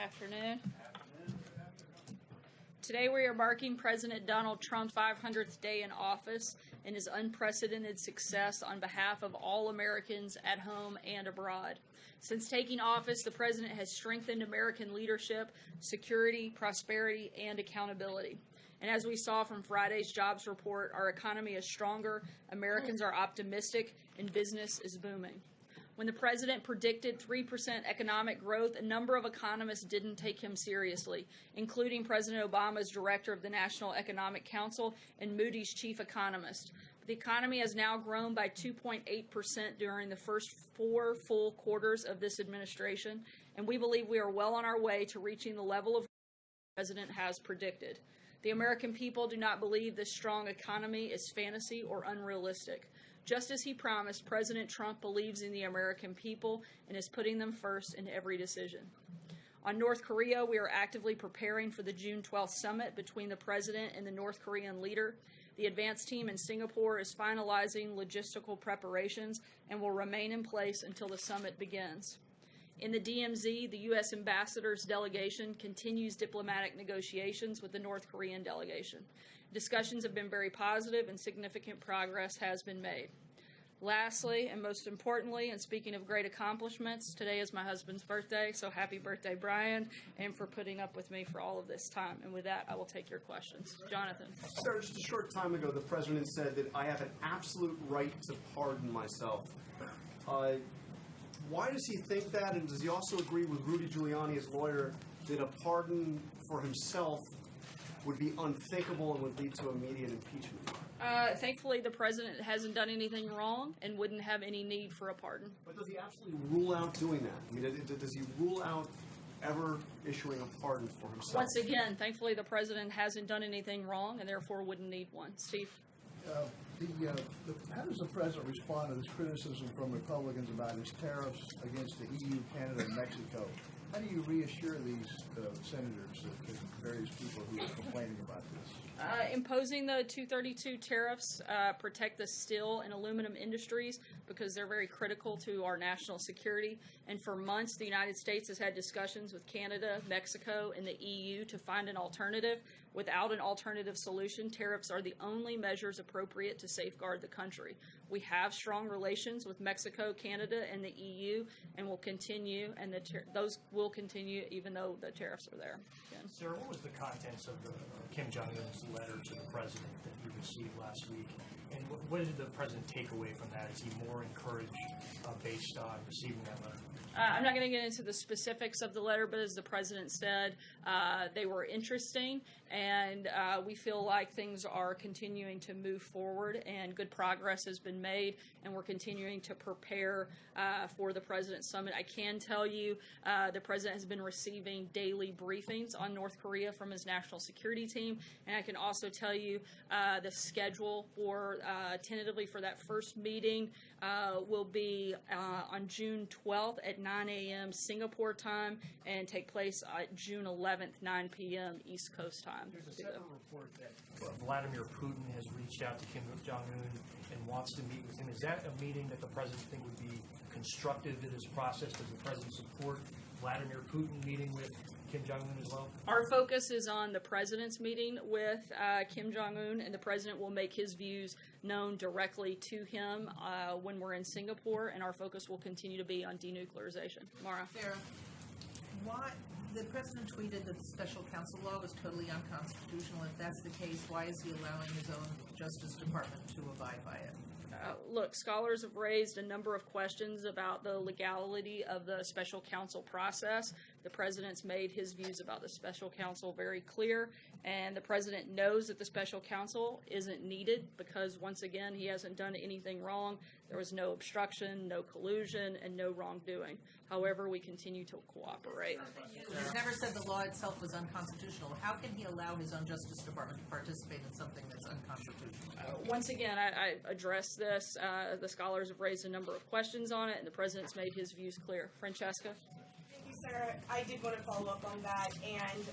afternoon. Today we are marking President Donald Trump's 500th day in office and his unprecedented success on behalf of all Americans at home and abroad. Since taking office, the president has strengthened American leadership, security, prosperity, and accountability. And as we saw from Friday's jobs report, our economy is stronger, Americans are optimistic, and business is booming. When the president predicted 3% economic growth, a number of economists didn't take him seriously, including President Obama's director of the National Economic Council and Moody's chief economist. But the economy has now grown by 2.8% during the first 4 full quarters of this administration, and we believe we are well on our way to reaching the level of growth the president has predicted. The American people do not believe this strong economy is fantasy or unrealistic. Just as he promised, President Trump believes in the American people and is putting them first in every decision. On North Korea, we are actively preparing for the June 12th summit between the president and the North Korean leader. The advance team in Singapore is finalizing logistical preparations and will remain in place until the summit begins. In the DMZ, the U.S. ambassador's delegation continues diplomatic negotiations with the North Korean delegation. Discussions have been very positive and significant progress has been made. Lastly, and most importantly, and speaking of great accomplishments, today is my husband's birthday, so happy birthday, Brian, and for putting up with me for all of this time. And with that, I will take your questions. Jonathan. Sir, just a short time ago, the president said that I have an absolute right to pardon myself. Why does he think that, and does he also agree with Rudy Giuliani, his lawyer, that a pardon for himself would be unthinkable and would lead to immediate impeachment? Thankfully, the president hasn't done anything wrong and wouldn't have any need for a pardon. But does he absolutely rule out doing that? I mean, does he rule out ever issuing a pardon for himself? Once again, thankfully, the president hasn't done anything wrong and therefore wouldn't need one. Steve? How does the president respond to this criticism from Republicans about his tariffs against the EU, Canada, and Mexico? How do you reassure these senators, the various people who are complaining about this? Imposing the 232 tariffs protect the steel and aluminum industries because they're very critical to our national security. And for months, the United States has had discussions with Canada, Mexico, and the EU to find an alternative. Without an alternative solution, tariffs are the only measures appropriate to safeguard the country. We have strong relations with Mexico, Canada, and the EU, and will continue, and those will continue even though the tariffs are there. Again. Sir, what was the contents of Kim Jong-un's letter to the president that you received last week? And what did the president take away from that? Is he more encouraged based on receiving that letter? I'm not going to get into the specifics of the letter, but as the president said, they were interesting, and we feel like things are continuing to move forward, and good progress has been made, and we're continuing to prepare for the president's summit. I can tell you the president has been receiving daily briefings on North Korea from his national security team, and I can also tell you the schedule for tentatively for that first meeting will be on June 12th at 9 a.m. Singapore time and take place June 11th, 9 p.m. East Coast time. There's a separate report that Vladimir Putin has reached out to Kim Jong-un and wants to meet with him. Is that a meeting that the president think would be constructive to this process? Does the president support Vladimir Putin meeting with Kim Jong-un as well? Our focus is on the president's meeting with Kim Jong-un, and the president will make his views known directly to him when we're in Singapore, and our focus will continue to be on denuclearization. Mara? Sarah, why the president tweeted that the special counsel law was totally unconstitutional. If that's the case, why is he allowing his own Justice Department to abide by it? Look, scholars have raised a number of questions about the legality of the special counsel process. The president's made his views about the special counsel very clear, and the president knows that the special counsel isn't needed because, once again, he hasn't done anything wrong. There was no obstruction, no collusion, and no wrongdoing. However, we continue to cooperate. He's never said the law itself was unconstitutional. How can he allow his own Justice Department to participate in something that's unconstitutional? Once again, I addressed this. The scholars have raised a number of questions on it, and the president's made his views clear. Francesca? Thank you, sir. I did want to follow up on that. And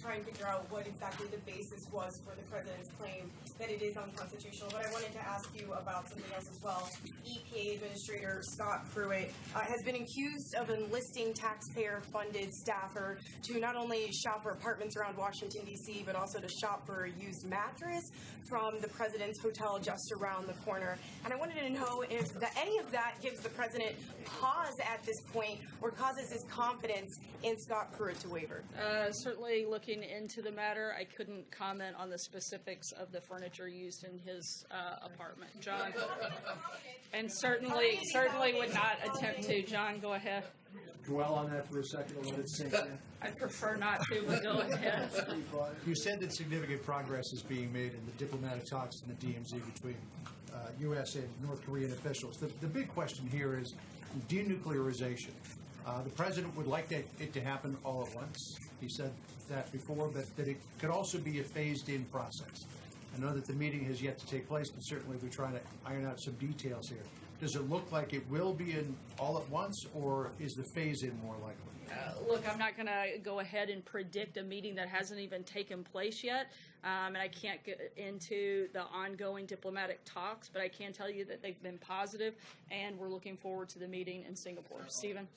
try and figure out what exactly the basis was for the president's claim that it is unconstitutional. But I wanted to ask you about something else as well. EPA Administrator Scott Pruitt has been accused of enlisting taxpayer-funded staffer to not only shop for apartments around Washington, D.C., but also to shop for a used mattress from the president's hotel just around the corner. And I wanted to know if any of that gives the president pause at this point or causes his confidence in Scott Pruitt to waver. Certainly looking into the matter. I couldn't comment on the specifics of the furniture used in his apartment. John? And certainly would not attempt to. John, go ahead. Dwell on that for a second and let it sink in. I prefer not to, but go ahead. You said that significant progress is being made in the diplomatic talks in the DMZ between U.S. and North Korean officials. The big question here is denuclearization. The president would like it to happen all at once. He said that before, but that it could also be a phased-in process. I know that the meeting has yet to take place, but certainly we're trying to iron out some details here. Does it look like it will be in all at once, or is the phase-in more likely? Look, I'm not going to go ahead and predict a meeting that hasn't even taken place yet, and I can't get into the ongoing diplomatic talks, but I can tell you that they've been positive, and we're looking forward to the meeting in Singapore. Stephen?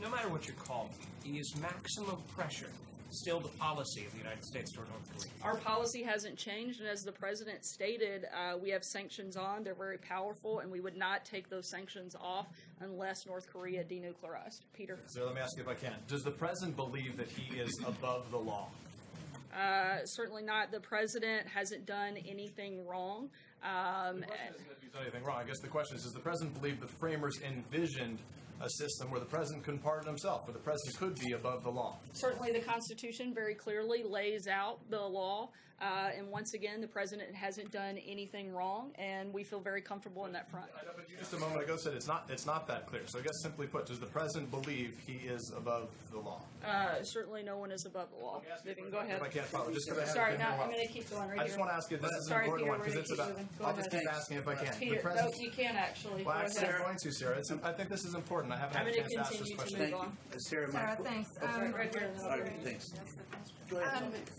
No matter what you call it, is maximum pressure still the policy of the United States toward North Korea? Our policy hasn't changed, and as the president stated, we have sanctions on. They're very powerful, and we would not take those sanctions off unless North Korea denuclearized. Peter? So let me ask you if I can. Does the president believe that he is above the law? Certainly not. The president hasn't done anything wrong. The question isn't if he's done anything wrong. I guess the question is, does the president believe the framers envisioned a system where the president couldn't pardon himself, where the president could be above the law? Certainly the Constitution very clearly lays out the law, and once again, the president hasn't done anything wrong, and we feel very comfortable in that front. I know, but you just a moment ago said it's not that clear. So I guess simply put, does the president believe he is above the law? Certainly no one is above the law. Vivian, go ahead. If I can't follow, just because I Sorry, haven't no, been here a I'm while. going to keep going right I just here. want to ask you, this is an Sorry, important Peter, one, because we're it's gonna about, keep moving. Go I'll ahead. just keep asking if I can. Peter, The president, no, you can actually. well, Go actually, I'm ahead. going to, Sarah. I think this is important. I haven't I'm had a going to chance to ask this continue to question. move on. Sarah, Sarah, thanks. Right here. All right, thanks.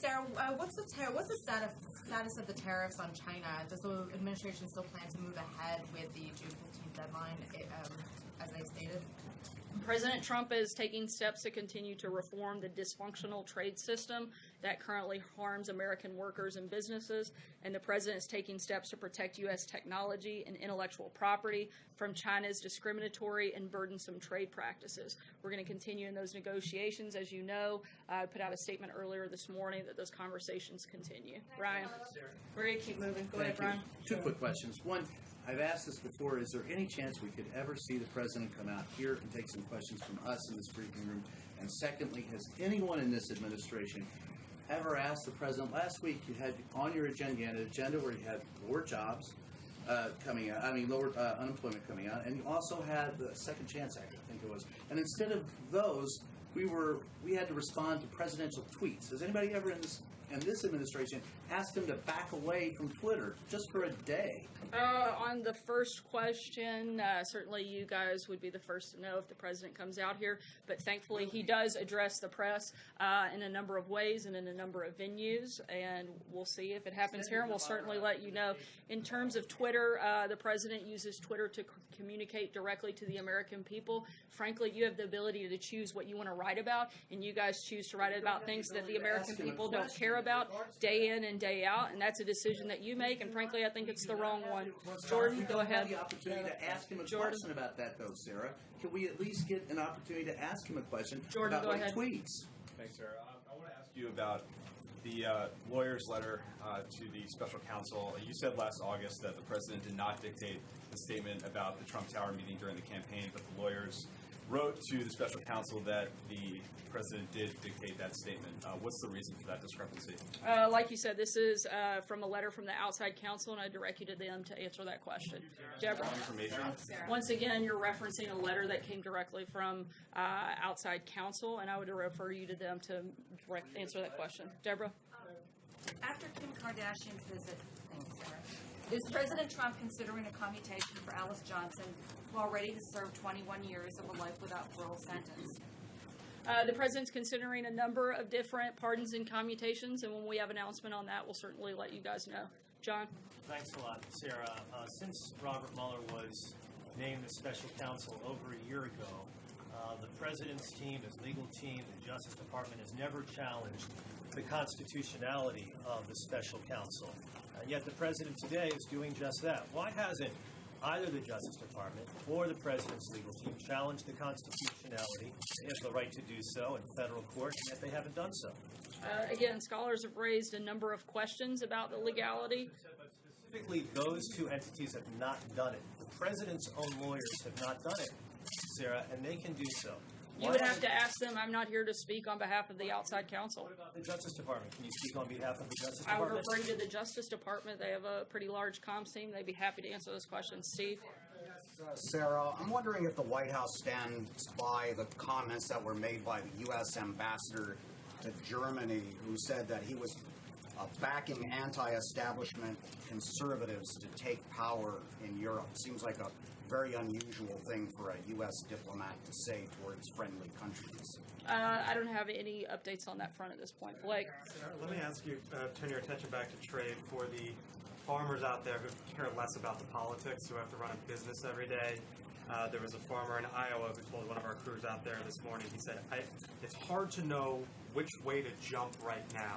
Sarah, what's the status of the tariffs on China? Does the administration still plan to move ahead with the June 15th deadline, as they stated? President Trump is taking steps to continue to reform the dysfunctional trade system that currently harms American workers and businesses, and the president is taking steps to protect U.S. technology and intellectual property from China's discriminatory and burdensome trade practices. We're going to continue in those negotiations. As you know, I put out a statement earlier this morning that those conversations continue. Ryan, we're going to keep moving. Go ahead, Brian. Two quick questions. One, I've asked this before. Is there any chance we could ever see the president come out here and take some questions from us in this briefing room? And secondly, has anyone in this administration ever asked the president? Last week you had on your agenda, an agenda where you had lower jobs coming out, lower unemployment coming out, and you also had the Second Chance Act, I think it was. And instead of those, we had to respond to presidential tweets. Has anybody ever in this administration asked him to back away from Twitter just for a day? On the first question, certainly you guys would be the first to know if the president comes out here, but thankfully he does address the press in a number of ways and in a number of venues, and we'll see if it happens here, and we'll certainly let you know. In terms of Twitter, the president uses Twitter to communicate directly to the American people. Frankly, you have the ability to choose what you want to write about, and you guys choose to write about things that the American people don't care about day in and day out, and that's a decision that you make, and frankly, I think it's the wrong one. Jordan, go ahead. We don't have the opportunity to ask him a question about that, though, Sarah. Can we at least get an opportunity to ask him a question Jordan, about go what ahead. he tweets? Thanks, Sarah. I want to ask you about the lawyer's letter to the special counsel. You said last August that the president did not dictate the statement about the Trump Tower meeting during the campaign, but the lawyers wrote to the special counsel that the president did dictate that statement. What's the reason for that discrepancy? Like you said, this is from a letter from the outside counsel, and I direct you to them to answer that question. Deborah. Information. Once again, you're referencing a letter that came directly from outside counsel, and I would refer you to them to answer that question. Deborah? After Kim Kardashian's visit, thank you, Sarah, is President Trump considering a commutation for Alice Johnson, who already has served 21 years of a life without parole sentence? The president's considering a number of different pardons and commutations, and when we have an announcement on that, we'll certainly let you guys know. John? Thanks a lot, Sarah. Since Robert Mueller was named as special counsel over a year ago, the president's team, his legal team, the Justice Department has never challenged the constitutionality of the special counsel. And yet the president today is doing just that. Why hasn't either the Justice Department or the president's legal team challenged the constitutionality? They have the right to do so in federal court, and yet they haven't done so. Again, scholars have raised a number of questions about the legality. But specifically, those two entities have not done it. The president's own lawyers have not done it, Sarah, and they can do so. You would have to ask them. I'm not here to speak on behalf of the outside counsel. What about the Justice Department? Can you speak on behalf of the Justice I would Department? refer you to the Justice Department. They have a pretty large comms team. They'd be happy to answer those questions. Steve? Sarah, I'm wondering if the White House stands by the comments that were made by the U.S. ambassador to Germany, who said that he was backing anti-establishment conservatives to take power in Europe. Seems like a very unusual thing for a U.S. diplomat to say towards friendly countries. I don't have any updates on that front at this point. Blake? Let me ask you, turn your attention back to trade for the farmers out there who care less about the politics, who have to run a business every day. There was a farmer in Iowa who told one of our crews out there this morning, he said, it's hard to know which way to jump right now.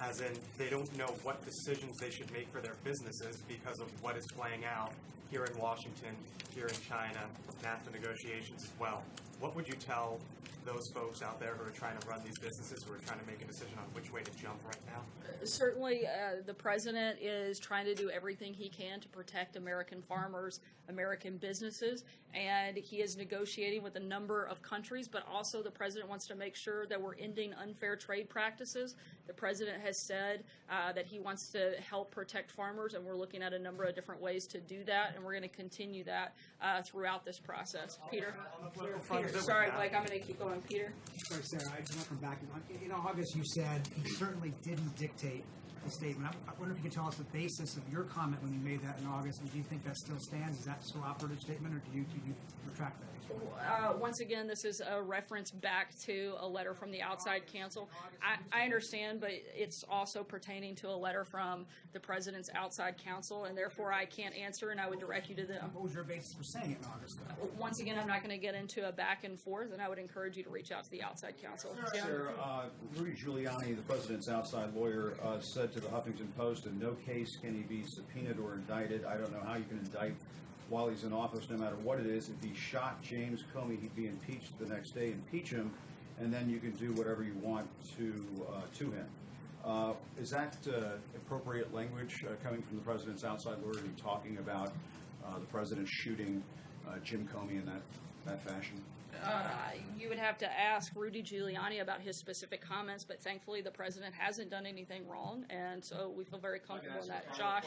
As in, they don't know what decisions they should make for their businesses because of what is playing out here in Washington, here in China, NAFTA negotiations as well. What would you tell those folks out there who are trying to run these businesses, who are trying to make a decision on which way to jump right now? Certainly, the president is trying to do everything he can to protect American farmers, American businesses, and he is negotiating with a number of countries, but also the president wants to make sure that we're ending unfair trade practices. The president has said that he wants to help protect farmers, and we're looking at a number of different ways to do that, and we're going to continue that throughout this process. Peter? Sorry, Blake, I'm going to keep going. Peter? Sorry, Sarah, I just want to come back. In August, you said you certainly didn't dictate the statement. I wonder if you could tell us the basis of your comment when you made that in August, and do you think that still stands? Is that still operative statement, or do you retract that? Once again, this is a reference back to a letter from the outside counsel. I understand, but it's also pertaining to a letter from the president's outside counsel, and therefore I can't answer, and I would direct you to them. What was your basis for saying it in August, though? Once again, I'm not going to get into a back and forth, and I would encourage you to reach out to the outside counsel. Sir, Rudy Giuliani, the president's outside lawyer, said to the Huffington Post, in no case can he be subpoenaed or indicted. I don't know how you can indict while he's in office, no matter what it is. If he shot James Comey, he'd be impeached the next day. Impeach him, and then you can do whatever you want to him. Is that appropriate language coming from the president's outside lawyer and talking about the president shooting Jim Comey in that fashion? You would have to ask Rudy Giuliani about his specific comments, but thankfully the president hasn't done anything wrong, and so we feel very comfortable in that. Josh?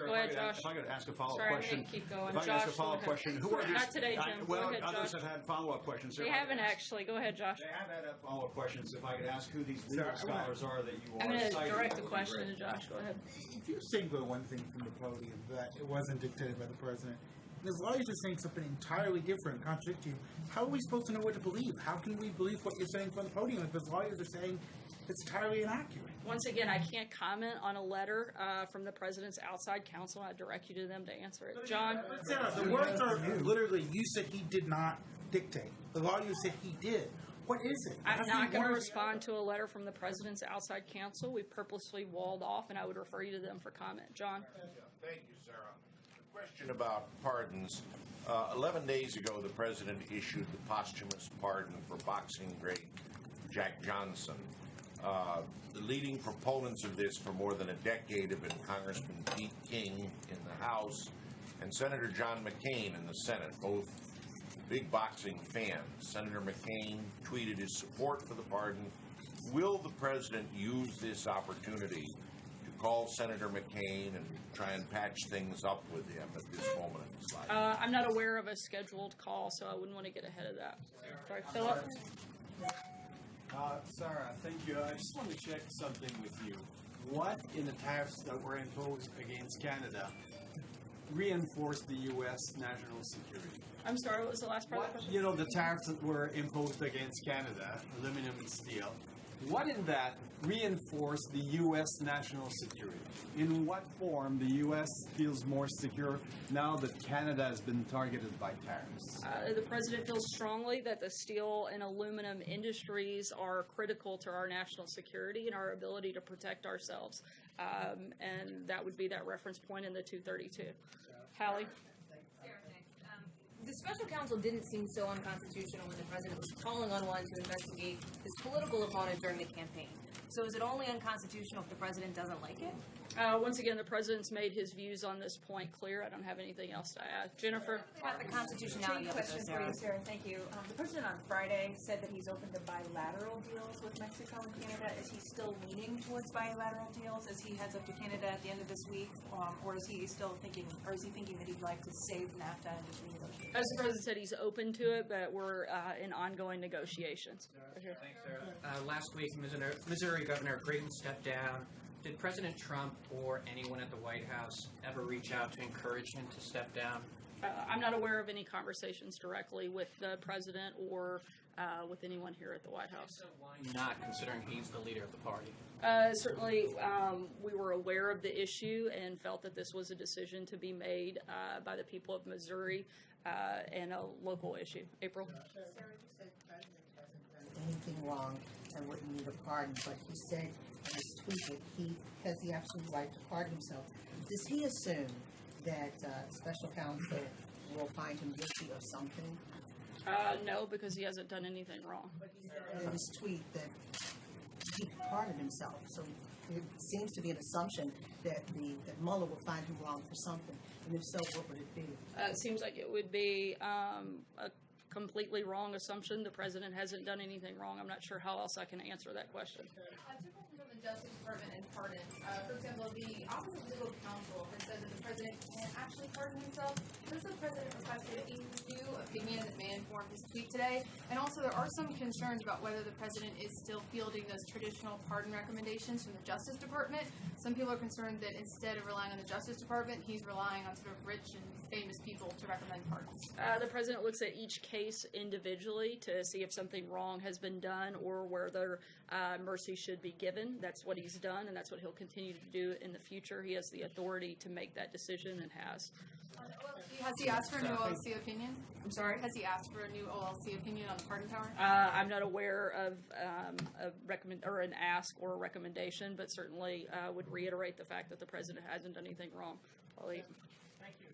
Go ahead, Josh. If I could ask a follow-up Sorry, question. I'm going to keep going. If I could ask a follow-up question. Who are these? Not today, Jim. Well, Go ahead, others Josh. have had follow-up questions. They haven't actually. Go ahead, Josh. They have had follow-up questions. If I could ask who these legal scholars are that you are I'm going to citing. direct the question to Josh. Go ahead. If you're saying the one thing from the podium that it wasn't dictated by the president, and as lawyers are saying something entirely different, contradicting you, how are we supposed to know what to believe? How can we believe what you're saying from the podium if the lawyers are saying it's entirely inaccurate? Once again, I can't comment on a letter from the president's outside counsel. I direct you to them to answer it. John? Sarah, the words are literally, you said he did not dictate. The lawyers said he did. What is it? I'm not going to respond to a letter from the president's outside counsel. We've purposely walled off, and I would refer you to them for comment. John? Thank you, Sarah. A question about pardons. 11 days ago, the president issued the posthumous pardon for boxing great Jack Johnson. The leading proponents of this for more than a decade have been Congressman Pete King in the House and Senator John McCain in the Senate, both big boxing fans. Senator McCain tweeted his support for the pardon. Will the president use this opportunity to call Senator McCain and try and patch things up with him at this moment in his life? I'm not aware of a scheduled call, so I wouldn't want to get ahead of that. Sorry, Philip? Sarah, thank you. I just want to check something with you. What in the tariffs that were imposed against Canada reinforce the U.S. national security. I'm sorry, what was the last part of the question? You know, the tariffs that were imposed against Canada, aluminum and steel, what in that reinforce the U.S. national security? In what form the U.S. feels more secure now that Canada has been targeted by tariffs? The president feels strongly that the steel and aluminum industries are critical to our national security and our ability to protect ourselves. And that would be that reference point in the 232. Hallie? The special counsel didn't seem so unconstitutional when the president was calling on one to investigate his political opponent during the campaign. So is it only unconstitutional if the president doesn't like it? Once again, the president's made his views on this point clear. I don't have anything else to add. Jennifer? About the constitutionality of Question this, for you, Sarah. Sarah. Thank you. The president on Friday said that he's open to bilateral deals with Mexico and Canada. Is he still leaning towards bilateral deals as he heads up to Canada at the end of this week, or is he still thinking, or is he thinking that he'd like to save NAFTA and just renegotiate? As the president said, he's open to it, but we're in ongoing negotiations. Thanks, Sarah. Last week, Missouri Governor Creighton stepped down. Did President Trump or anyone at the White House ever reach out to encourage him to step down? I'm not aware of any conversations directly with the president or with anyone here at the White House. So why not, considering he's the leader of the party? Certainly, we were aware of the issue and felt that this was a decision to be made by the people of Missouri and a local issue. April? Sarah, you said the president hasn't done anything wrong and wouldn't need a pardon, but he said in his tweet that he has the absolute right to pardon himself. Does he assume that special counsel will find him guilty of something? No, because he hasn't done anything wrong. But he said in his tweet that he could pardon himself, so it seems to be an assumption that that Mueller will find him wrong for something. And if so, what would it be? It seems like it would be a completely wrong assumption. The president hasn't done anything wrong. I'm not sure how else I can answer that question. Two questions on the Justice Department and pardons. For example, the Office of Legal Counsel has said that the president can't actually pardon himself. This is the president requested a new opinion that may inform his tweet today. And also, there are some concerns about whether the president is still fielding those traditional pardon recommendations from the Justice Department. Some people are concerned that instead of relying on the Justice Department, he's relying on sort of rich and famous people to recommend pardons. The president looks at each case individually to see if something wrong has been done or whether mercy should be given. That's what he's done, and that's what he'll continue to do in the future. He has the authority to make that decision and has. Has he asked for a new OLC opinion? I'm sorry? Has he asked for a new OLC opinion on the pardon power? I'm not aware of an ask or a recommendation, but certainly would reiterate the fact that the president hasn't done anything wrong. Thank you.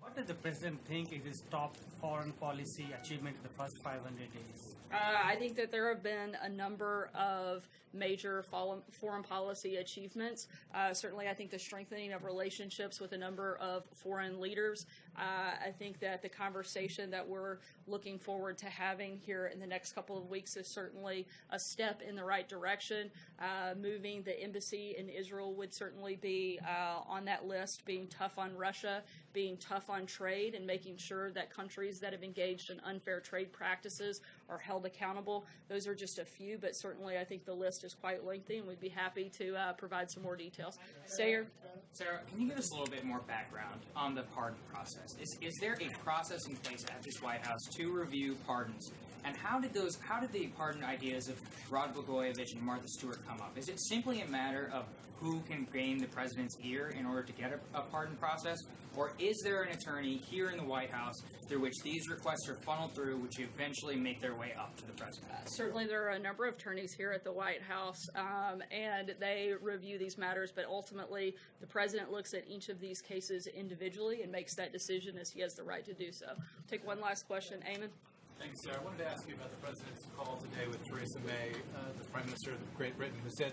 What does the president think is his top foreign policy achievement in the first 500 days? I think that there have been a number of major foreign policy achievements. Certainly, I think the strengthening of relationships with a number of foreign leaders. I think that the conversation that we're looking forward to having here in the next couple of weeks is certainly a step in the right direction. Moving the embassy in Israel would certainly be on that list, being tough on Russia, being tough on trade, and making sure that countries that have engaged in unfair trade practices are held accountable. Those are just a few, but certainly I think the list is quite lengthy, and we'd be happy to provide some more details. Sayer? Sarah, can you give us a little bit more background on the pardon process? Is there a process in place at this White House to review pardons? And how did the pardon ideas of Rod Blagojevich and Martha Stewart come up? Is it simply a matter of who can gain the president's ear in order to get a pardon process? Or is there an attorney here in the White House through which these requests are funneled through, which eventually make their way up to the president? Certainly there are a number of attorneys here at the White House, and they review these matters, but ultimately the president looks at each of these cases individually and makes that decision as he has the right to do so. Take one last question. Eamon? Thanks, sir. I wanted to ask you about the president's call today with Theresa May, the Prime Minister of Great Britain, who said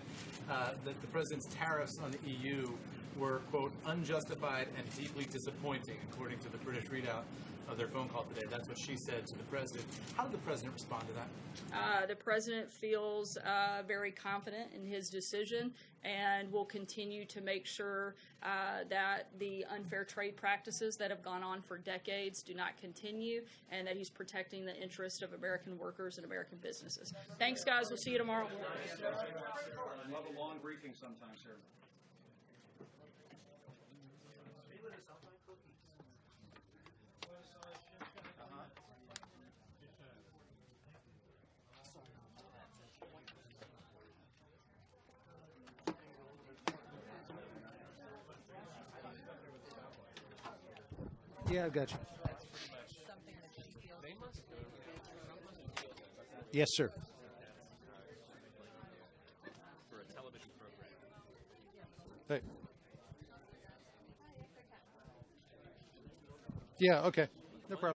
that the president's tariffs on the EU were, quote, unjustified and deeply disappointing, according to the British readout of their phone call today. That's what she said to the president. How did the president respond to that? The president feels very confident in his decision and will continue to make sure that the unfair trade practices that have gone on for decades do not continue, and that he's protecting the interest of American workers and American businesses. Thanks, guys. We'll see you tomorrow. I love a long briefing sometimes, sir. Yeah, I got you. That's pretty much something that she feels. They must. Trump must feel that. Yes, sir. For a television program. Hey. Yeah, okay. No problem.